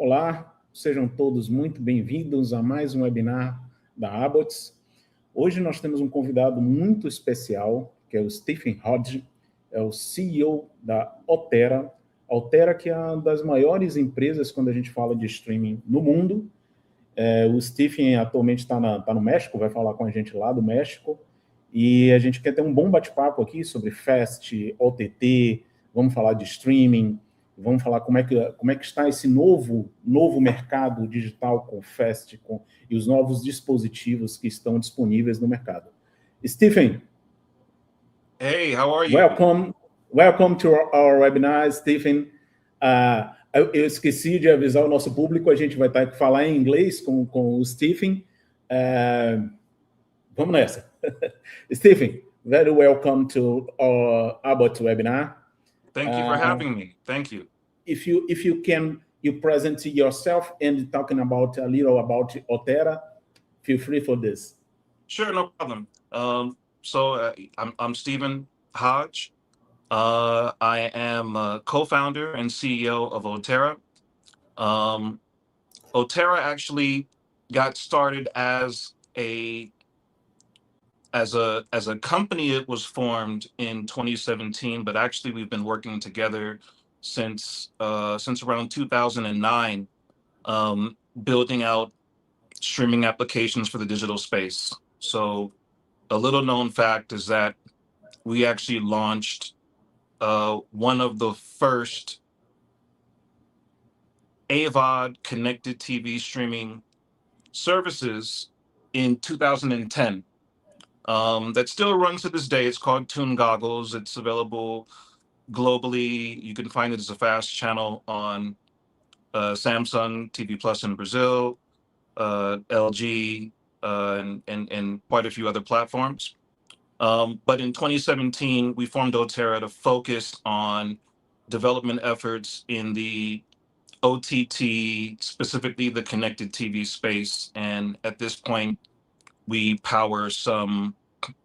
Olá, sejam todos muito bem-vindos a mais um webinar da Abbots. Hoje nós temos um convidado muito especial, que é o Stephen Hodge, é o CEO da Ottera. A Ottera, que é uma das maiores empresas quando a gente fala de streaming no mundo. O Stephen atualmente está no México, vai falar com a gente lá do México. E a gente quer ter um bom bate-papo aqui sobre FAST, OTT, vamos falar de streaming, vamos falar como é que está esse novo mercado digital com FAST e os novos dispositivos que estão disponíveis no mercado. Stephen. Hey, how are you? Welcome to our webinar, Stephen. Eu esqueci de avisar o nosso público, a gente vai estar a falar em inglês com o Stephen. Vamos nessa. Stephen, very welcome to our Abbott webinar. Thank you for having me. Thank you. If you can, you present yourself and talking about a little about Ottera. Feel free for this. Sure, no problem. I'm Stephen Hodge. I am a co-founder and CEO of Ottera. Ottera actually got started as a company. It was formed in 2017, but actually we've been working together since around 2009, building out streaming applications for the digital space. So a little known fact is that we actually launched one of the first AVOD connected TV streaming services in 2010. That still runs to this day. It's called Toon Goggles. It's available globally. You can find it as a fast channel on Samsung TV Plus in Brazil, LG, and quite a few other platforms. But in 2017, we formed Ottera to focus on development efforts in the OTT, specifically the connected TV space. And at this point, we power some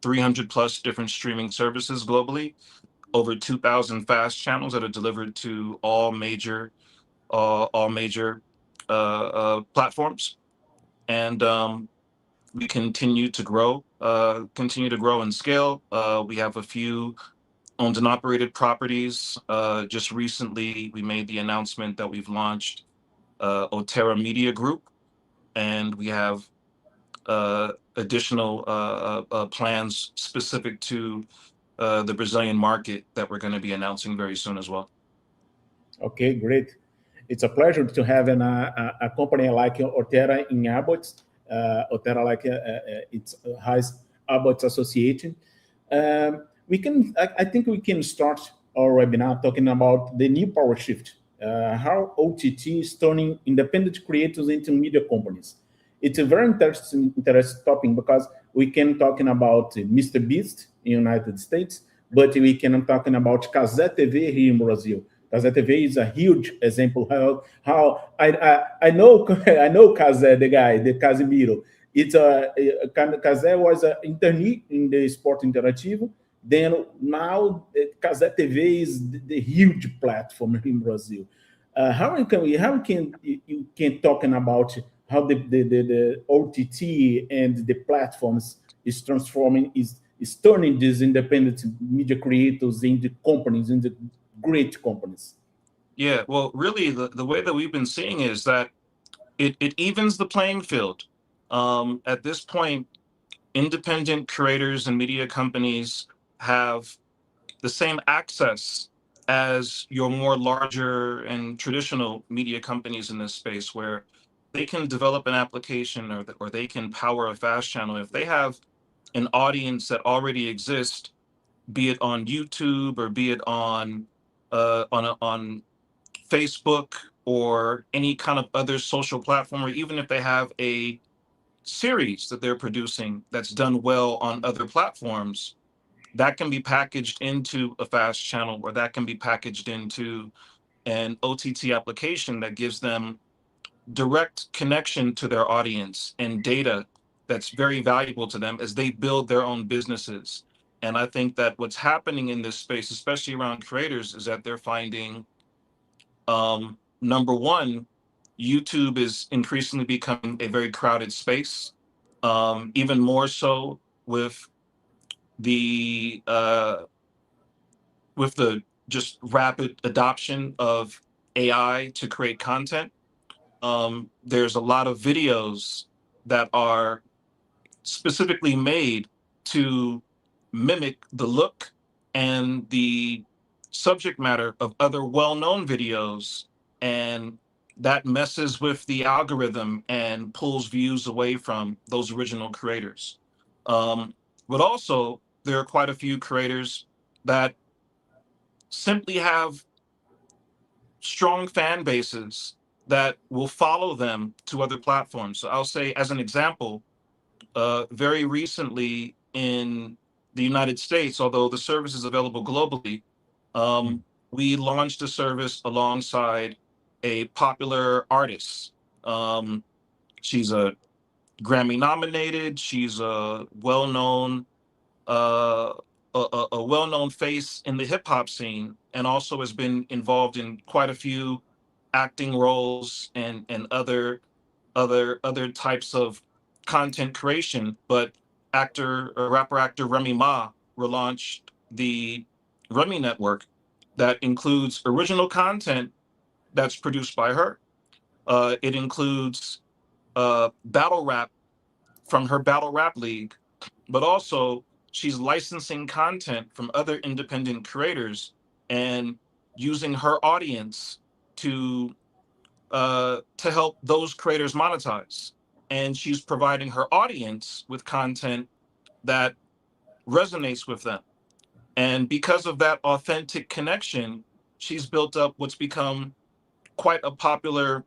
300 plus different streaming services globally, over 2,000 fast channels that are delivered to all major platforms. And we continue to grow and scale. We have a few owned and operated properties. Just recently, we made the announcement that we've launched Ottera Media Group, and we have additional plans specific to the Brazilian market that we're going to be announcing very soon as well. Okay, great. It's a pleasure to have a company like Ottera in Abbott. Ottera it has Abbott associated. I think we can start our webinar talking about the new power shift, how OTT is turning independent creators into media companies. It's a very interesting topic because we can talking about Mr. Beast in the United States, but we can talking about Cazé TV here in Brazil. Cazé TV is a huge example how I know Cazé, the guy, the Casimiro. It's Cazé was an internee in the Sport Interativo. Then now Cazé TV is the huge platform in Brazil. How can you talking about how the OTT and the platforms is transforming, is turning these independent media creators into companies, into great companies? Yeah, well, really, the way that we've been seeing is that it evens the playing field. At this point, independent creators and media companies have the same access as your more larger and traditional media companies in this space, where they can develop an application or they can power a fast channel. If they have an audience that already exists, be it on YouTube or be it on Facebook or any kind of other social platform, or even if they have a series that they're producing that's done well on other platforms, that can be packaged into a fast channel, or that can be packaged into an OTT application that gives them direct connection to their audience and data that's very valuable to them as they build their own businesses. And I think that what's happening in this space, especially around creators, is that they're finding, number one, YouTube is increasingly becoming a very crowded space, even more so with the just rapid adoption of AI to create content. There's a lot of videos that are specifically made to mimic the look and the subject matter of other well-known videos, and that messes with the algorithm and pulls views away from those original creators. But also, there are quite a few creators that simply have strong fan bases that will follow them to other platforms. So I'll say, as an example, very recently in the United States, although the service is available globally, we launched a service alongside a popular artist. She's a Grammy nominated. She's a well-known a well-known face in the hip hop scene, and also has been involved in quite a few acting roles and other types of content creation. But rapper actor Remy Ma relaunched the Remy Network that includes original content that's produced by her. It includes battle rap from her battle rap league, but also she's licensing content from other independent creators and using her audience to help those creators monetize. And she's providing her audience with content that resonates with them. And because of that authentic connection, she's built up what's become quite a popular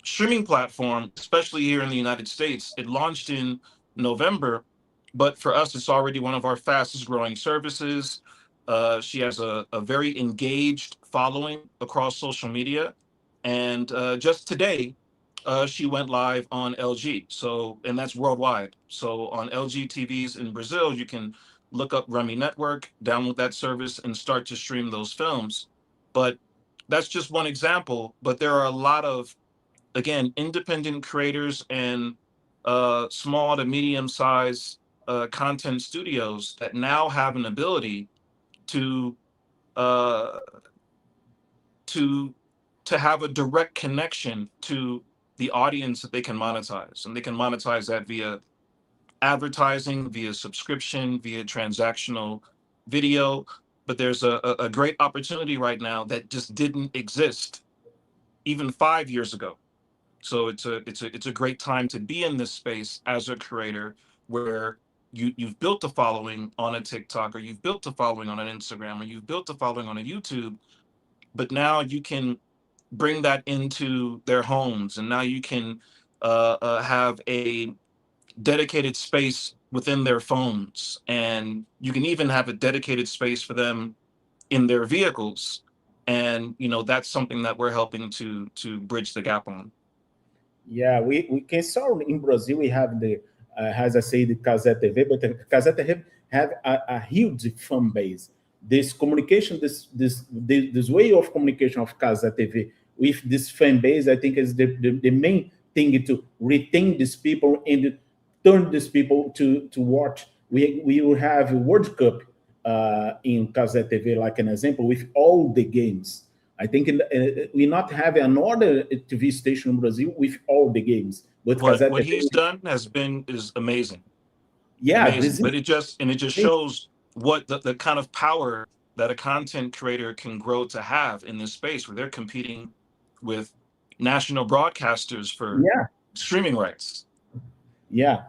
streaming platform, especially here in the United States. It launched in November, but for us, it's already one of our fastest growing services. She has a very engaged following across social media. And just today, she went live on LG. So, and that's worldwide. So on LG TVs in Brazil, you can look up Remy Network, download that service, and start to stream those films. But that's just one example. But there are a lot of, again, independent creators and small to medium-sized content studios that now have an ability to uh, to have a direct connection to the audience that they can monetize, and they can monetize that via advertising, via subscription, via transactional video. But there's a great opportunity right now that just didn't exist even 5 years ago. So it's a great time to be in this space as a creator, where you've built a following on a TikTok, or you've built a following on an Instagram, or you've built a following on a YouTube, but now you can bring that into their homes, and now you can have a dedicated space within their phones, and you can even have a dedicated space for them in their vehicles. And that's something that we're helping to bridge the gap on. Yeah, we can saw in Brazil we have the as I say, the Casé TV, but the Casé TV have a huge fan base. This communication, this way of communication of Casé TV with this fan base, I think is the main thing to retain these people and turn these people to watch. We will have a World Cup in Casé TV, like an example, with all the games. I think we not have another TV station in Brazil with all the games. But what he's done is amazing. Yeah, amazing. But it just shows what the kind of power that a content creator can grow to have in this space, where they're competing with national broadcasters for streaming rights. Yeah.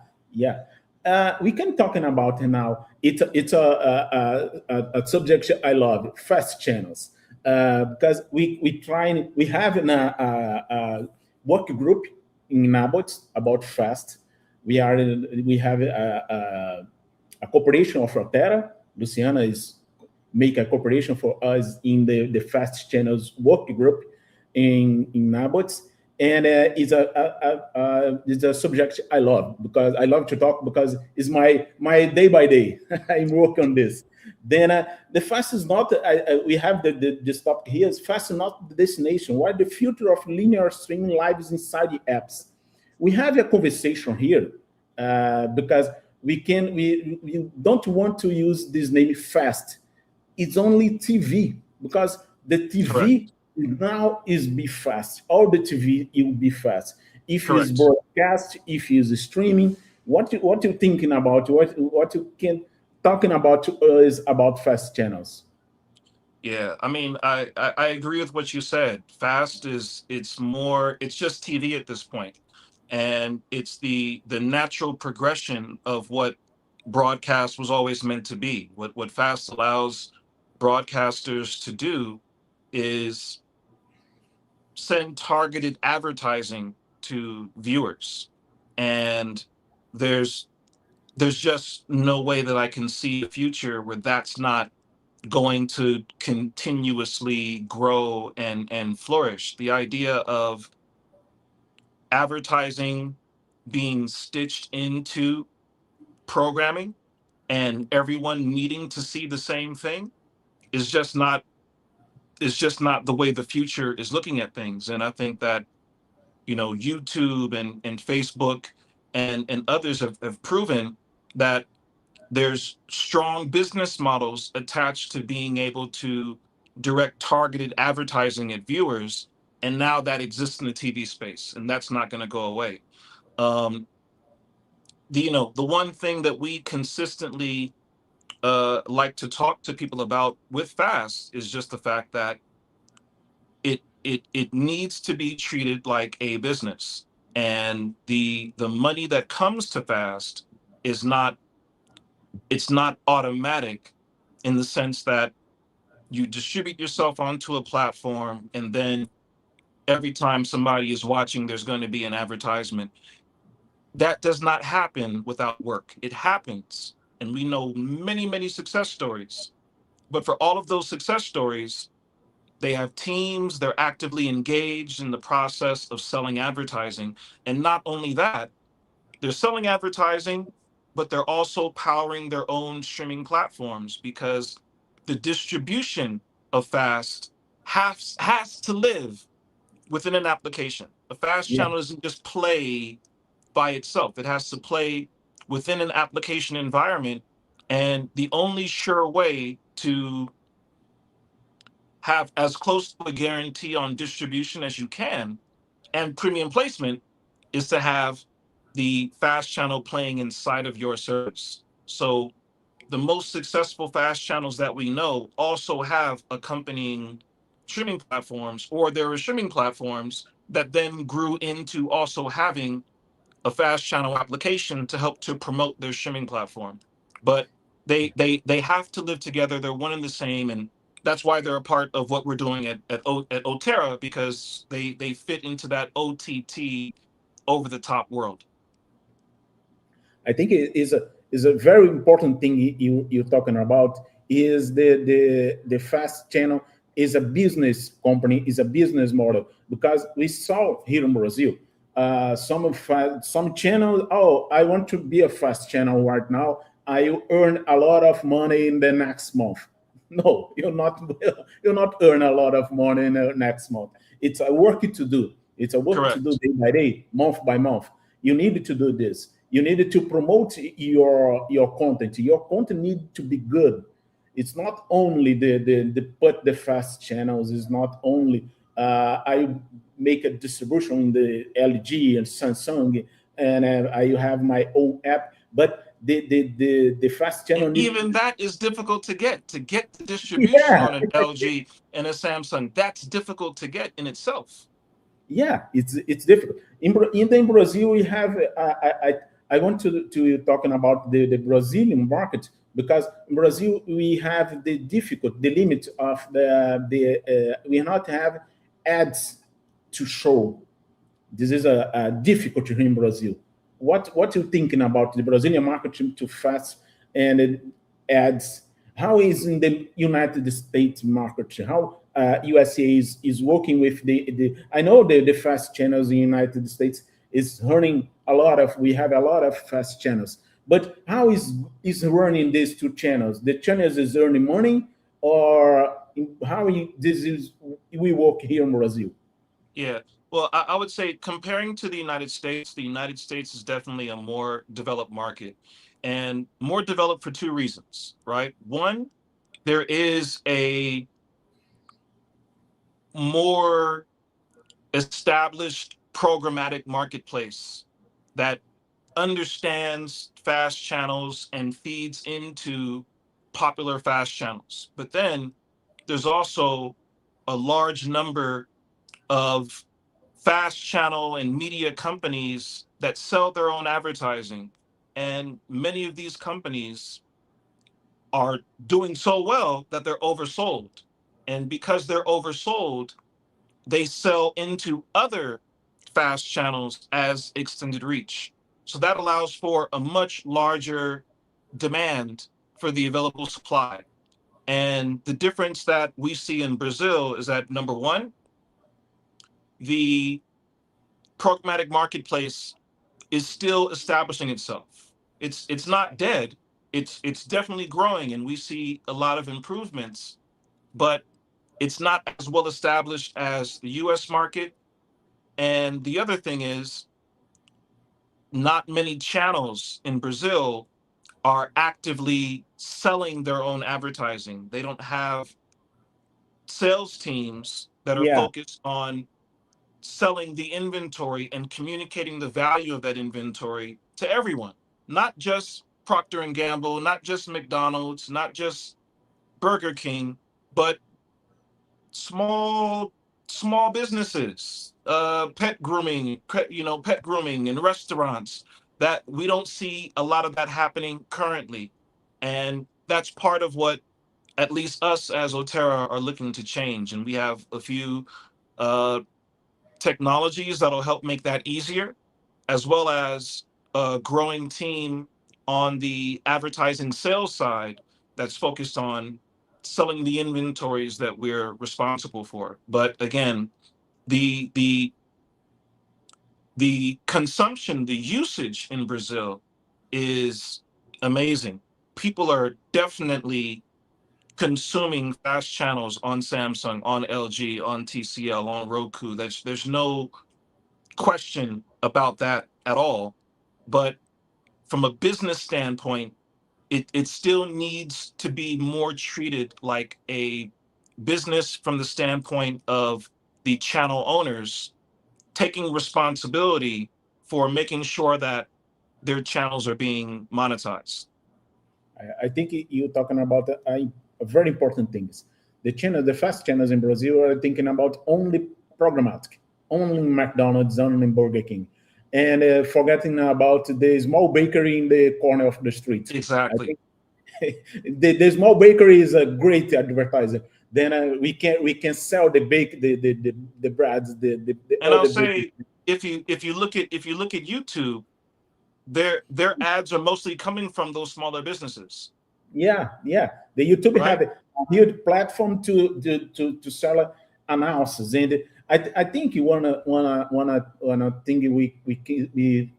We can talking about it now. It's a subject I love, fast channels. Because we have a work group in NABOT about fast. We have a cooperation of Ottera. Luciana is make a cooperation for us in the fast channels work group in NABOT. and it's a subject I love, because I love to talk, because it's my day by day. I work on this. Then the fast is not. We have this topic here. Is fast is not the destination. Why the future of linear streaming lives inside the apps? We have a conversation here because we don't want to use this name fast. It's only TV, because the TV Correct. now is be fast. All the TV will be fast. If Correct. it's broadcast, if it's streaming, what you thinking about? What you can talking about is about fast channels. Yeah, I mean, I agree with what you said. Fast it's just TV at this point, and it's the natural progression of what broadcast was always meant to be. What fast allows broadcasters to do is send targeted advertising to viewers, and there's just no way that I can see a future where that's not going to continuously grow and flourish. The idea of advertising being stitched into programming and everyone needing to see the same thing is just not the way the future is looking at things. And I think that, YouTube and Facebook and others have proven that there's strong business models attached to being able to direct targeted advertising at viewers, and now that exists in the TV space, and that's not going to go away. The one thing that we consistently like to talk to people about with fast is just the fact that it needs to be treated like a business, and the money that comes to fast is not it's not automatic, in the sense that you distribute yourself onto a platform and then every time somebody is watching, there's going to be an advertisement. That does not happen without work. It happens. And we know many, many success stories. But for all of those success stories, they have teams, they're actively engaged in the process of selling advertising. And not only that, they're selling advertising, but they're also powering their own streaming platforms, because the distribution of fast has to live within an application. A fast Yeah. channel doesn't just play by itself. It has to play within an application environment. And the only sure way to have as close to a guarantee on distribution as you can and premium placement is to have the fast channel playing inside of your service. So the most successful fast channels that we know also have accompanying streaming platforms, or there are streaming platforms that then grew into also having a fast channel application to help to promote their streaming platform. But they have to live together. They're one and the same, and that's why they're a part of what we're doing at Ottera, because they fit into that OTT over the top world. I think it is a very important thing you're talking about, is the fast channel is a business company, is a business model, because we saw here in Brazil some channels. Oh, I want to be a fast channel right now. I earn a lot of money in the next month. No, you're not earn a lot of money in the next month. It's a work to do. It's a work Correct. to do day by day, month by month. You need to do this. You need to promote your content. Your content needs to be good. It's not only the fast channels. It's not only I make a distribution in the LG and Samsung, and I have my own app. But the fast channel, and even that is difficult to get the distribution on an LG and a Samsung. That's difficult to get in itself. Yeah, it's difficult. In Brazil, we have. I want to talking about the Brazilian market, because in Brazil we have the limit of we not have ads to show. This is a difficulty in Brazil. What you thinking about the Brazilian market to fast and ads? how is in the United States market? How USA is working with the I know the fast channels in the United States is earning a lot of, we have a lot of fast channels, but how is running these two channels? The channels is earning money, or how this is we work here in Brazil? Yeah. Well, I would say comparing to the United States is definitely a more developed market, and more developed for two reasons, right? One, there is a more established programmatic marketplace that understands fast channels and feeds into popular fast channels. But then there's also a large number of fast channel and media companies that sell their own advertising. And many of these companies are doing so well that they're oversold. And because they're oversold, they sell into other fast channels as extended reach. So that allows for a much larger demand for the available supply. And the difference that we see in Brazil is that, number one, the programmatic marketplace is still establishing itself. It's not dead. It's definitely growing, and we see a lot of improvements, but it's not as well established as the US market. And the other thing is, not many channels in Brazil are actively selling their own advertising. They don't have sales teams that are Yeah, focused on selling the inventory and communicating the value of that inventory to everyone, not just Procter and Gamble, not just McDonald's, not just Burger King, but small businesses, pet grooming in restaurants. That we don't see a lot of that happening currently, and that's part of what at least us as Ottera are looking to change. And we have a few uh, technologies that'll help make that easier, as well as a growing team on the advertising sales side that's focused on selling the inventories that we're responsible for. But again, the the the consumption, the usage in Brazil is amazing. People are definitely consuming fast channels on Samsung, on LG, on TCL, on Roku. There's no question about that at all. But from a business standpoint, it still needs to be more treated like a business from the standpoint of the channel owners taking responsibility for making sure that their channels are being monetized. I think you're talking about a very important things. The fast channels in Brazil are thinking about only programmatic, only McDonald's, only Burger King, and forgetting about the small bakery in the corner of the street. I Exactly. think the small bakery is a great advertiser. Then we can sell the bake the breads And all I'll the say, if you look at YouTube, their ads are mostly coming from those smaller businesses, yeah. The YouTube right? have a huge platform to sell analysis, and I think you wanna thing we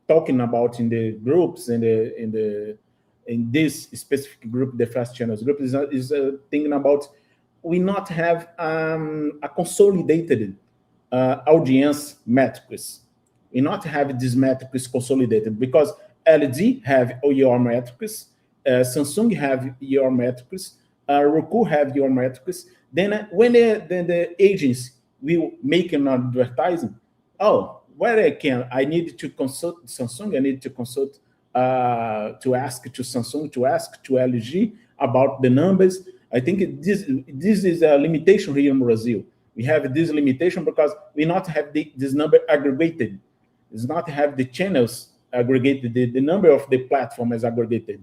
talking about in the groups in this specific group, the fast channels group is thinking about we not have a consolidated audience metrics. We not have these metrics consolidated because LG have your metrics, Samsung have your metrics, Roku have your metrics. Then when the agency will make an advertising, oh, where I need to consult Samsung, I need to consult to ask to Samsung, to ask to LG about the numbers. I think this is a limitation here in Brazil. We have this limitation because we not have this number aggregated. Does not have the channels aggregated, the number of the platform is aggregated.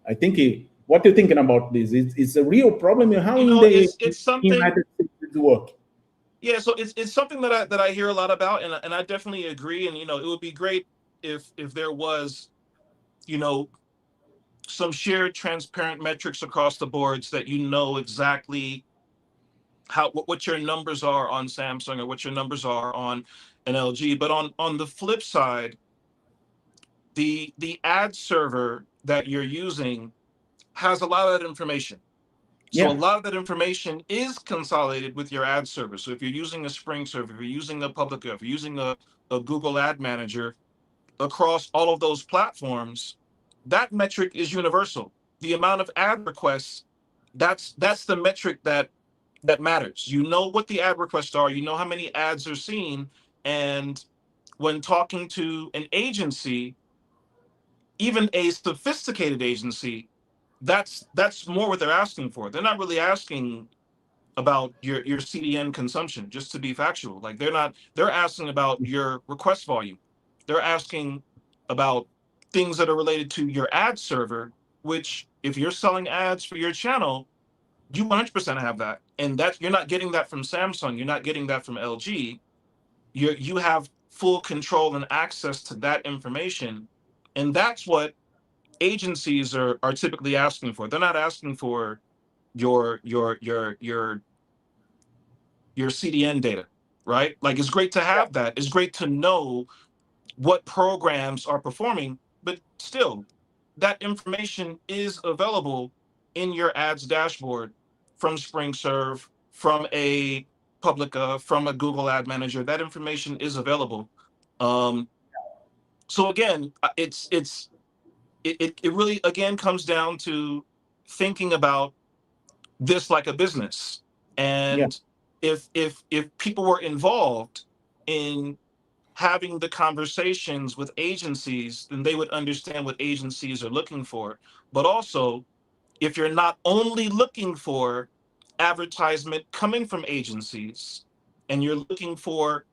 I think what you're thinking about this it's a real problem. How You in know, the it's something. United States it work? Yeah, so it's something that I hear a lot about, and I definitely agree. And it would be great if there was, you know, some shared transparent metrics across the board so that you know exactly what your numbers are on Samsung or what your numbers are on an LG. But on the flip side, the ad server that you're using has a lot of that information. So a Yeah. lot of that information is consolidated with your ad server. So if you're using a Spring server, if you're using a Publica, if you're using a Google Ad Manager, across all of those platforms, that metric is universal. The amount of ad requests, that's the metric that matters. You know what the ad requests are, you know how many ads are seen, and when talking to an agency, even a sophisticated agency, that's more what they're asking for. They're not really asking about your CDN consumption, just to be factual. Like they're asking about your request volume. They're asking about things that are related to your ad server, which if you're selling ads for your channel, you 100% have that. And that you're not getting that from Samsung, you're not getting that from LG. You have full control and access to that information. And that's what agencies are typically asking for. They're not asking for your CDN data, right? Like it's great to have that. It's great to know what programs are performing, but still, that information is available in your ads dashboard from SpringServe, from a Publica, from a Google Ad Manager. That information is available. So again, it really again comes down to thinking about this like a business. Yeah. And if people were involved in having the conversations with agencies, then they would understand what agencies are looking for. But also, if you're not only looking for advertisement coming from agencies, and you're looking for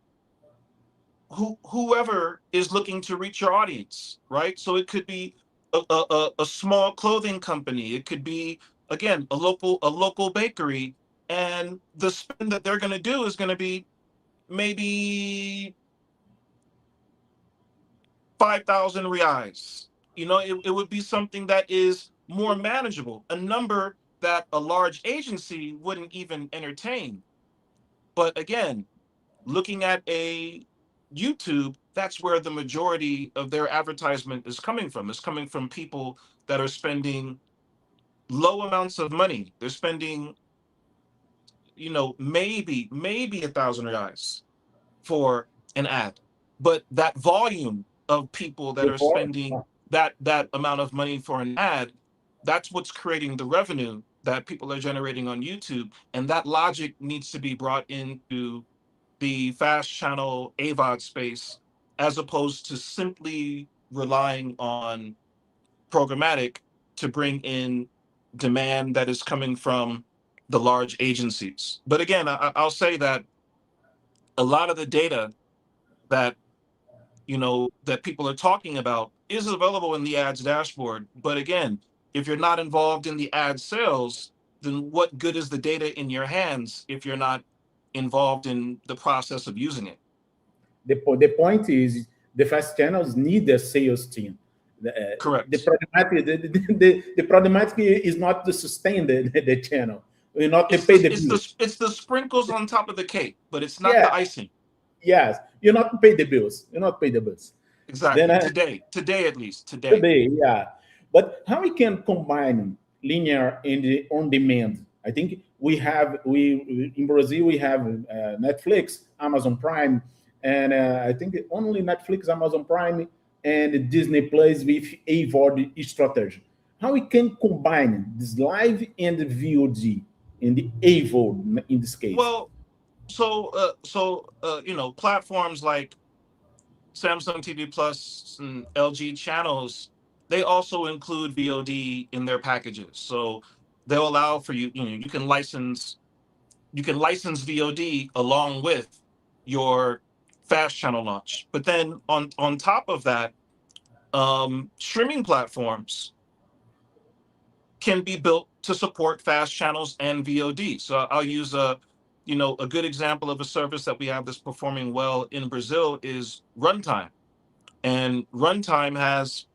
whoever is looking to reach your audience, right? So it could be a small clothing company. It could be, again, a local bakery, and the spend that they're going to do is going to be maybe 5,000 reais. You know, it would be something that is more manageable, a number that a large agency wouldn't even entertain. But again, looking at a YouTube, that's where the majority of their advertisement is coming from. It's coming from people that are spending low amounts of money. They're spending, maybe 1,000 reais for an ad. But that volume of people that are Before, spending that amount of money for an ad, that's what's creating the revenue that people are generating on YouTube. And that logic needs to be brought into the fast channel AVOD space, as opposed to simply relying on programmatic to bring in demand that is coming from the large agencies. But again, I'll say that a lot of the data that that people are talking about is available in the ads dashboard. But again, if you're not involved in the ad sales, then what good is the data in your hands if you're not involved in the process of using it? the point is the fast channels need a sales team. The Correct. problematic the problematic is not to sustain the channel, not to It's pay the the it's bills. the sprinkles on top of the cake, but it's not Yeah, the icing. yes, you not pay the bills. You not pay the bills. Then Exactly. Today at least, today. today, yeah. But how we can combine linear and the on demand? I think we in Brazil we have Netflix, Amazon Prime, and I think only Netflix, Amazon Prime, and Disney Plus with AVOD strategy. How we can combine this live and VOD and the AVOD in this case? Well, platforms like Samsung TV Plus and LG channels, they also include VOD in their packages. So they'll allow for you can license VOD along with your fast channel launch. But then on top of that, streaming platforms can be built to support fast channels and VOD. So I'll use a good example of a service that we have that's performing well in Brazil is Runtime. And Runtime has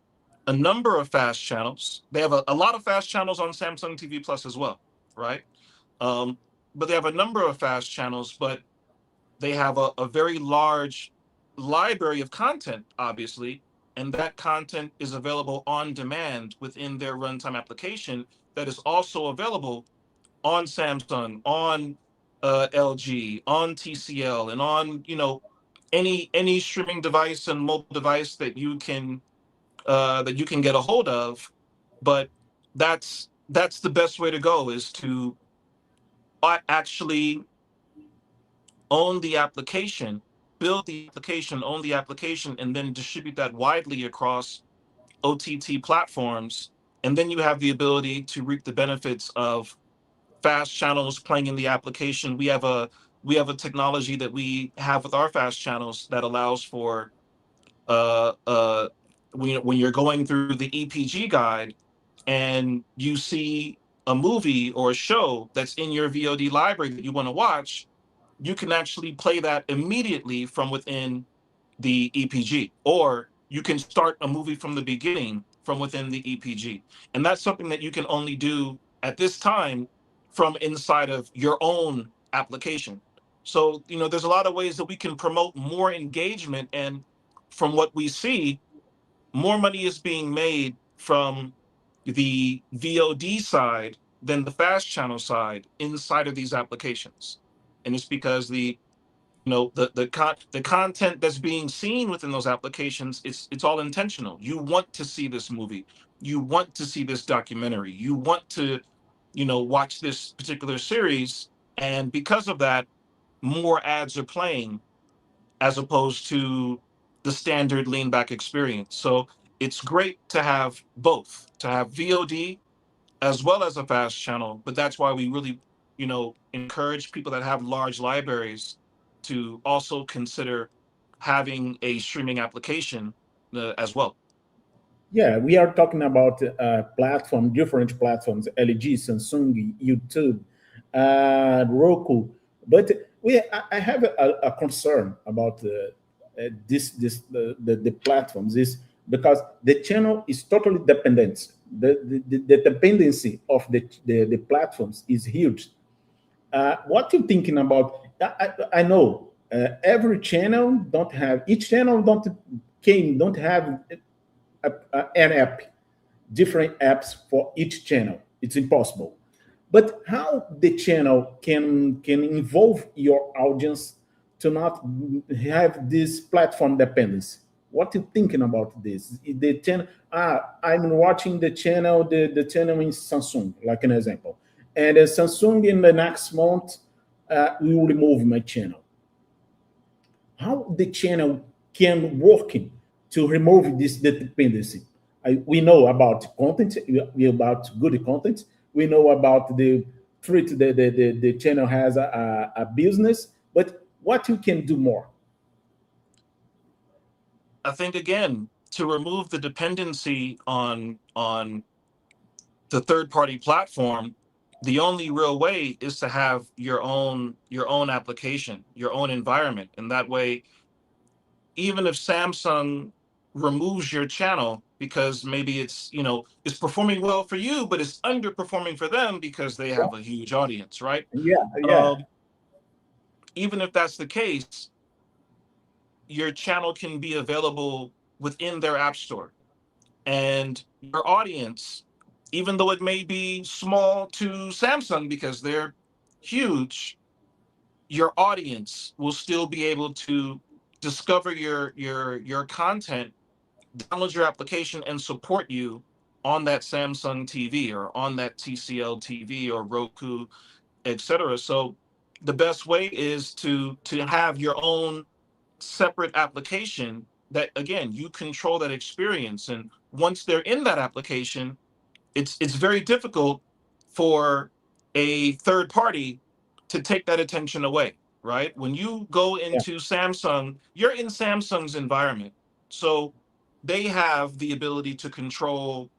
a number of fast channels. They have a lot of fast channels on Samsung TV Plus as well, right? But they have a number of fast channels, but they have a very large library of content, obviously, and that content is available on demand within their runtime application that is also available on Samsung, on LG, on TCL, and on any streaming device and mobile device that you can get a hold of. But that's the best way to go, is to actually own the application, build the application, own the application, and then distribute that widely across OTT platforms. And then you have the ability to reap the benefits of fast channels playing in the application. We have a technology that we have with our fast channels that allows for uh, uh, when you're going through the EPG guide and you see a movie or a show that's in your VOD library that you want to watch, you can actually play that immediately from within the EPG, or you can start a movie from the beginning from within the EPG. And that's something that you can only do at this time from inside of your own application. So, there's a lot of ways that we can promote more engagement. And from what we see, more money is being made from the VOD side than the fast channel side inside of these applications. And it's because the content that's being seen within those applications, it's all intentional. You want to see this movie, you want to see this documentary, you want to watch this particular series, and because of that, more ads are playing as opposed to the standard lean back experience. So it's great to have both, to have VOD as well as a fast channel. But that's why we really, encourage people that have large libraries to also consider having a streaming application as well. Yeah, we are talking about different platforms: LG, Samsung, YouTube, Roku. But I have a concern about the platforms, is because the channel is totally dependent. The dependency of the platforms is huge. What you thinking about? I know every channel don't have, each channel don't have an app, different apps for each channel. It's impossible. But how the channel can involve your audience to not have this platform dependency? What you thinking about this? The channel, I'm watching the channel in Samsung, like an example, and Samsung in the next month will remove my channel. How the channel can work to remove this dependency? We know about content, we about good content. We know about the treat the channel has a business, but what you can do more? I think, again, to remove the dependency on the third party platform, the only real way is to have your own application, your own environment. And that way, even if Samsung removes your channel because maybe it's performing well for you, but it's underperforming for them because they have a huge audience, right? Yeah, yeah, Um, Even if that's the case, your channel can be available within their app store. And your audience, even though it may be small to Samsung because they're huge, your audience will still be able to discover your content, download your application, and support you on that Samsung TV or on that TCL TV or Roku, etc. So the best way is to have your own separate application that, again, you control that experience. And once they're in that application, it's very difficult for a third party to take that attention away, right? When you go yeah, into Samsung, you're in Samsung's environment. So they have the ability to control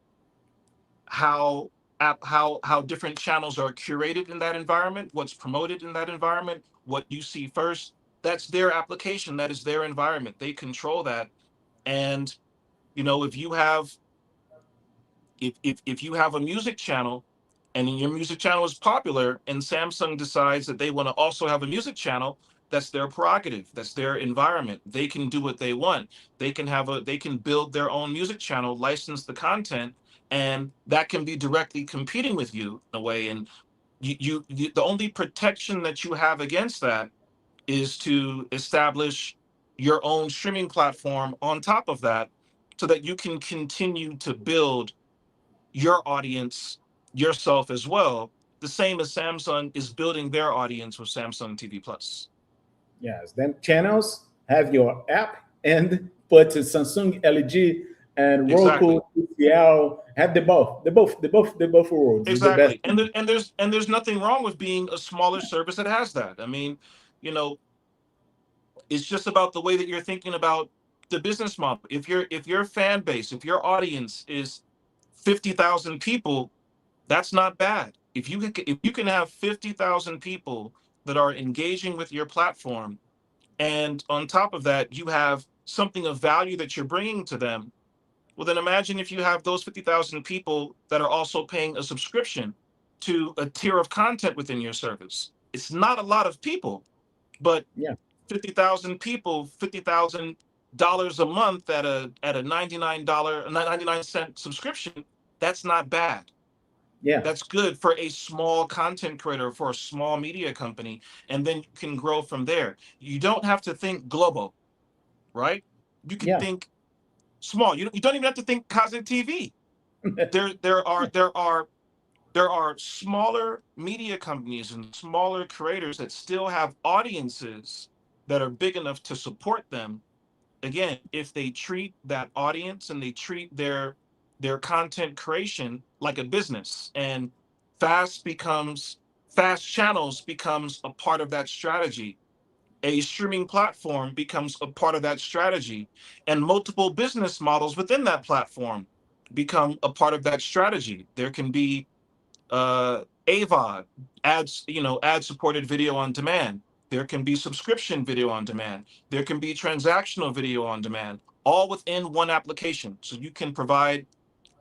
how how different channels are curated in that environment, what's promoted in that environment, what you see first. That's their application, that is their environment. They control that. And if you have if you have a music channel and your music channel is popular and Samsung decides that they want to also have a music channel, that's their prerogative. That's their environment. They can do what they want. They can build their own music channel, license the content, and that can be directly competing with you in a way. And the only protection that you have against that is to establish your own streaming platform on top of that so that you can continue to build your audience yourself as well, the same as Samsung is building their audience with Samsung TV Plus. Yes, then channels have your app and put Samsung, LG, and Roku, Exactly. TCL have the both worlds. Is the best. Exactly. And there's nothing wrong with being a smaller service that has that. I mean, you know, it's just about the way that you're thinking about the business model. If your fan base, if your audience is 50,000 people, that's not bad. If you can have 50,000 people that are engaging with your platform, and on top of that, you have something of value that you're bringing to them, well, then imagine if you have those 50,000 people that are also paying a subscription to a tier of content within your service. It's not a lot of people, but Yeah, 50,000 people, $50,000 a month at a $99 subscription, that's not bad. yeah, That's good for a small content creator, for a small media company, and then you can grow from there. You don't have to think global, right? You can yeah, think small. You don't even have to think Kazakh TV. There are smaller media companies and smaller creators that still have audiences that are big enough to support them. Again, if they treat that audience and they treat their content creation like a business, and fast channels becomes a part of that strategy. A streaming platform becomes a part of that strategy, and multiple business models within that platform become a part of that strategy. There can be AVOD, ad supported video on demand. There can be subscription video on demand. There can be transactional video on demand, all within one application. So you can provide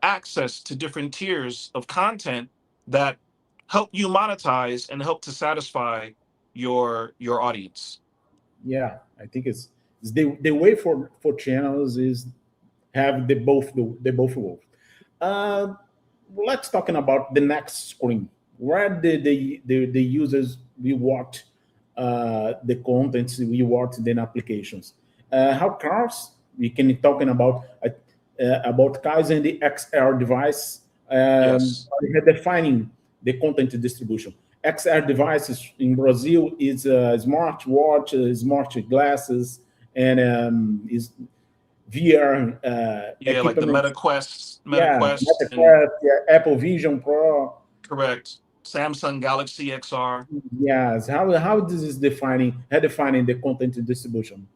access to different tiers of content that help you monetize and help to satisfy your audience. yeah. I think it's the way for channels is have the both worlds. Uh, let's talking about the next screen where the users will watch the contents we watch in applications. How cars we can be talking about cars and the XR device, Yes. redefining the content distribution. XR devices in Brazil is smart watch, smart glasses, and is VR Yeah, like the equipment. Meta Yeah, Quest, and MetaQuest, yeah, Apple Vision Pro. correct, Samsung Galaxy XR. Yes, how this is redefining the content distribution.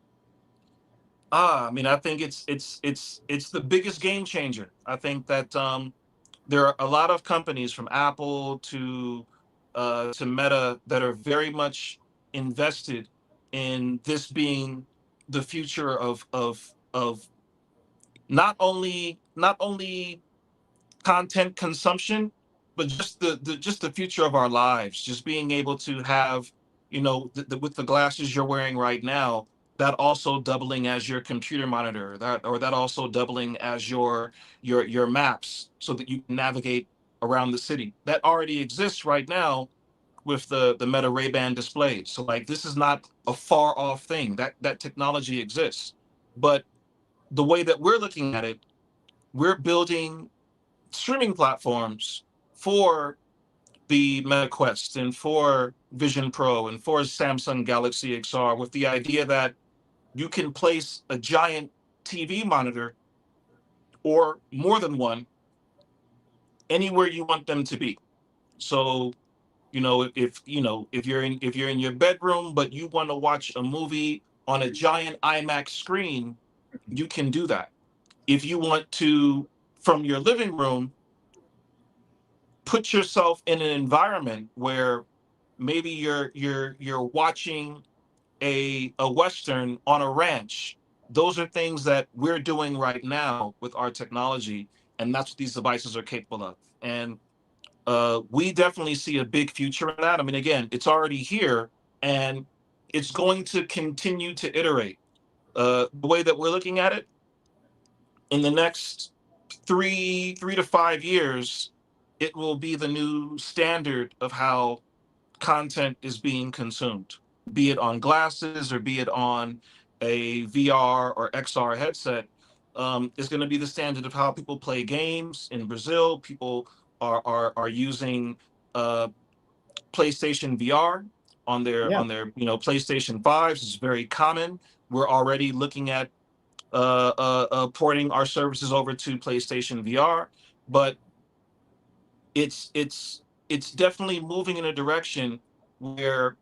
I mean, I think it's the biggest game changer. I think that there are a lot of companies from Apple to Meta that are very much invested in this being the future of not only content consumption, but just the future of our lives. Just being able to have, with the glasses you're wearing right now, that also doubling as your computer monitor, that also doubling as your maps, so that you can navigate around the city. That already exists right now with the Meta Ray-Ban displays. So like this is not a far off thing. That technology exists, but the way that we're looking at it, we're building streaming platforms for the Meta Quest and for Vision Pro and for Samsung Galaxy XR, with the idea that you can place a giant TV monitor or more than one anywhere you want them to be. So, if you're in your bedroom but you want to watch a movie on a giant IMAX screen, you can do that. If you want to, from your living room, put yourself in an environment where maybe you're watching a western on a ranch. Those are things that we're doing right now with our technology, And that's what these devices are capable of. And we definitely see a big future in that. I mean, again, it's already here, and it's going to continue to iterate. The way that we're looking at it, in the next three to 5 years, it will be the new standard of how content is being consumed, be it on glasses or be it on a VR or XR headset. Is going to be the standard of how people play games. In Brazil, people are using PlayStation VR on their Yeah. PlayStation 5s. It's very common. We're already looking at porting our services over to PlayStation VR, but it's definitely moving in a direction where,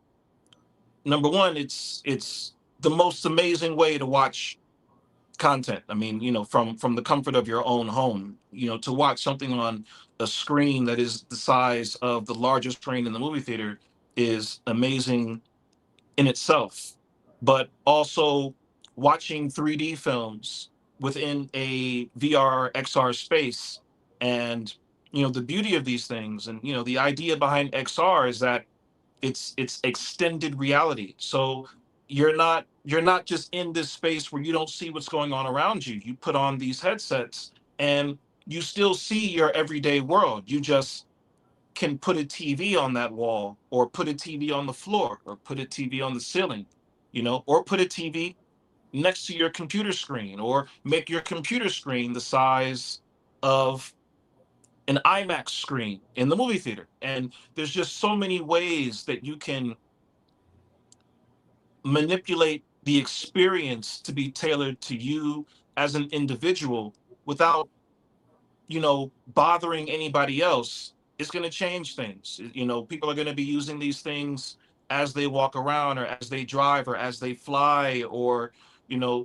number one, it's the most amazing way to watch content. I mean, from the comfort of your own home, to watch something on a screen that is the size of the largest screen in the movie theater is amazing in itself. But also watching 3D films within a VR XR space, and the beauty of these things, and the idea behind XR is that it's extended reality. So you're not just in this space where you don't see what's going on around you. You put on these headsets and you still see your everyday world. You just can put a TV on that wall, or put a TV on the floor, or put a TV on the ceiling, or put a TV next to your computer screen, or make your computer screen the size of an IMAX screen in the movie theater. And there's just so many ways that you can manipulate the experience to be tailored to you as an individual without, bothering anybody else. It's going to change things. People are going to be using these things as they walk around, or as they drive, or as they fly, or,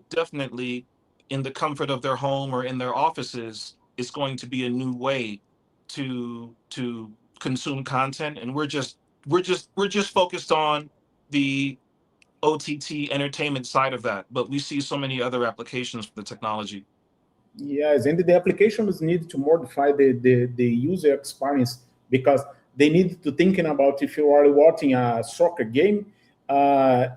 definitely in the comfort of their home or in their offices. It's going to be a new way to consume content. And we're just focused on the OTT entertainment side of that, but we see so many other applications for the technology. Yes, and the applications need to modify the user experience, because they need to thinking about, if you are watching a soccer game,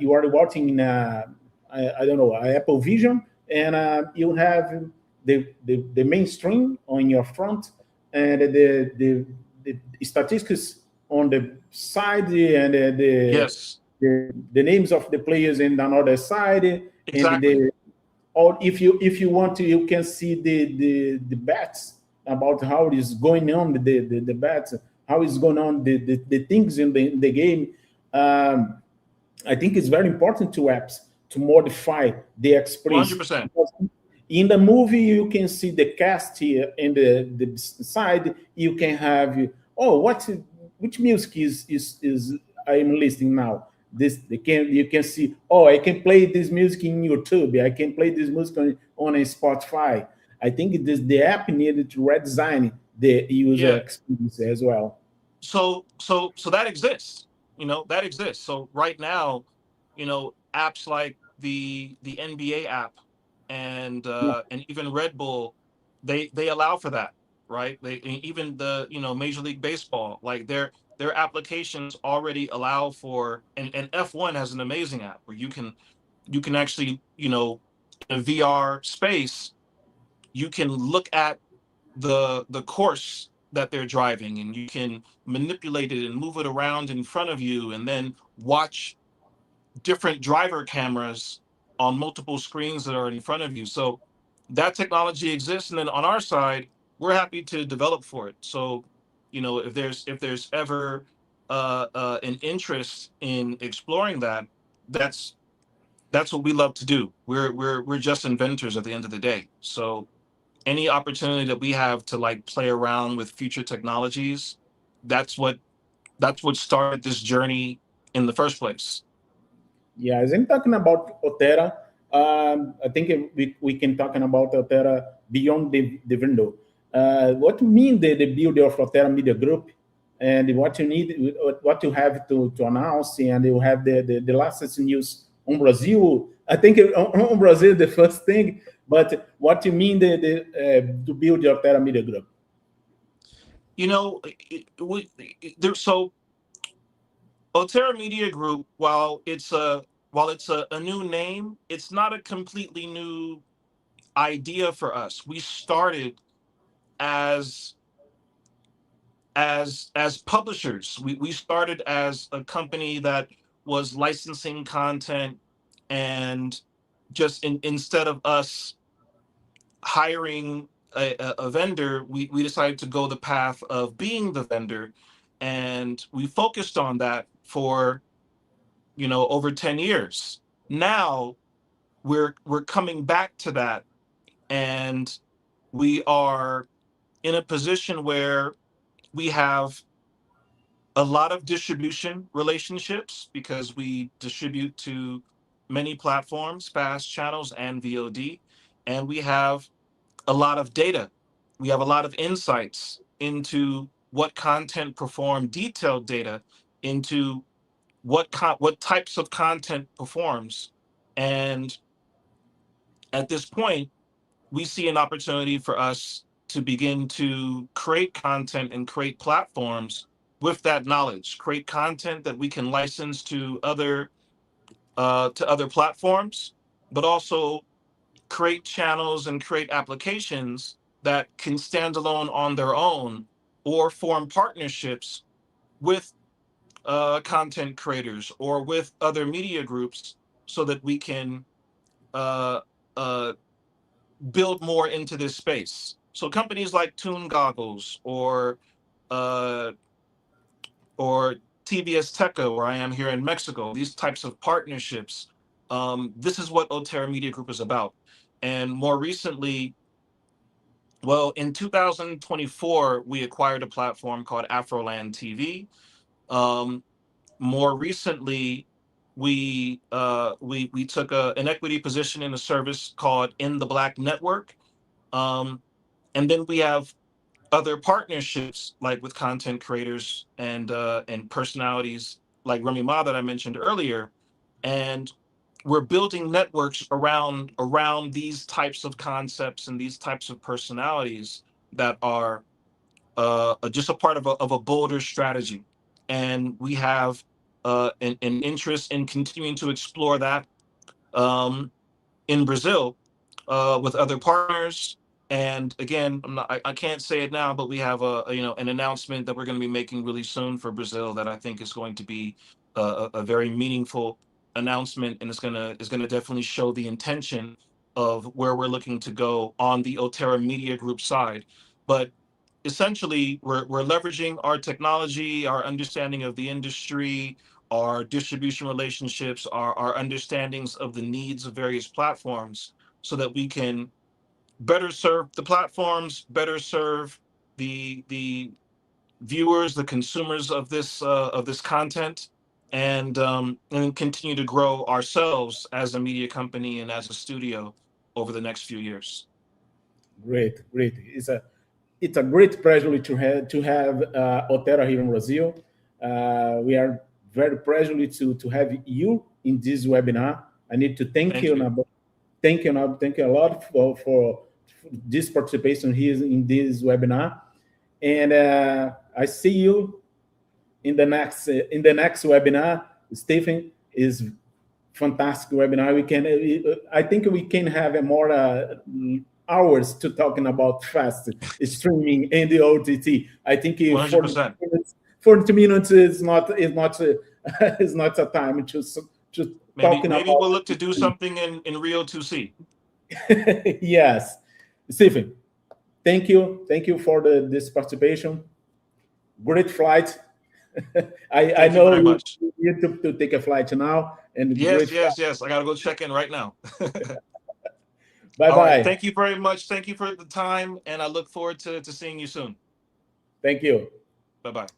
you are watching in I don't know, Apple Vision, and you have the mainstream on your front, and the statistics on the side, and Yes, the names of the players in another side, exactly. and or if you want to, you can see the bets about how it is going on, the bets, how is going on, the things in the game. I think it's very important to apps to modify the experience. 100%. In the movie, you can see the cast here in the side. You can have, which music is I'm listening now. You can see, I can play this music in YouTube. I can play this music on a Spotify. I think the app needed to redesign the user experience as well. So that exists. That exists. So right now, apps like the NBA app and even Red Bull, they allow for that, right? Even the Major League Baseball, like their applications already allow for, and F1 has an amazing app where you can actually, in a VR space, you can look at the course that they're driving, and you can manipulate it and move it around in front of you, and then watch different driver cameras on multiple screens that are in front of you. So that technology exists, and then on our side, we're happy to develop for it. So if there's ever an interest in exploring that, that's what we love to do. We're just inventors at the end of the day. So any opportunity that we have to play around with future technologies, that's what started this journey in the first place. Yeah, as I'm talking about Ottera, I think we can talking about Ottera beyond the window. What mean the beauty of Ottera Media Group, and what you need, what you have to announce, and you have the latest news on Brazil. I think on Brazil the first thing, but what you mean to build your Ottera Media Group? You know, so Ottera Media Group, while it's a new name, it's not a completely new idea for us. We started as publishers. We started as a company that was licensing content, and just instead of us hiring a vendor, we decided to go the path of being the vendor, and we focused on that for over 10 years. Now we're coming back to that, and we are in a position where we have a lot of distribution relationships because we distribute to many platforms, fast channels, and VOD. And we have a lot of data. We have a lot of insights into what content perform, detailed data into what types of content performs. And at this point, we see an opportunity for us to begin to create content and create platforms with that knowledge, create content that we can license to other platforms, but also create channels and create applications that can stand alone on their own or form partnerships with content creators or with other media groups so that we can uh, uh, build more into this space. So companies like Tune Goggles uh, or TVS Teca, where I am here in Mexico, these types of partnerships, this is what Ottera Media Group is about. And more recently, well, in 2024, we acquired a platform called Afroland TV. More recently, we took an equity position in a service called In the Black Network. And then we have other partnerships like with content creators and personalities like Remy Ma that I mentioned earlier. And we're building networks around these types of concepts and these types of personalities that are just a part of a bolder strategy. And we have an interest in continuing to explore that in Brazil with other partners. And again, I can't say it now, but we have an announcement that we're going to be making really soon for Brazil that I think is going to be a very meaningful announcement, and it's gonna definitely show the intention of where we're looking to go on the Ottera Media Group side. But essentially, we're leveraging our technology, our understanding of the industry, our distribution relationships, our understandings of the needs of various platforms, so that we can better serve the platforms, better serve the viewers, the consumers of this content, and continue to grow ourselves as a media company and as a studio over the next few years. Great. It's a great pleasure to have Ottera here in Brazil. We are very privileged to have you in this webinar. I need to thank you. Thank you a lot for this participation here in this webinar. And I see you in the next webinar. Stephen is fantastic webinar. I think we can have more hours to talking about fast streaming and the OTT. I think 100%. 40 minutes is not is not a time to maybe we'll look to do something in Rio 2C. Yes, Stephen, thank you for this participation. Great flight. I know you need to take a flight now. And yes. I gotta go check in right now. Bye. Right, thank you very much. Thank you for the time, and I look forward to seeing you soon. Thank you. Bye-bye.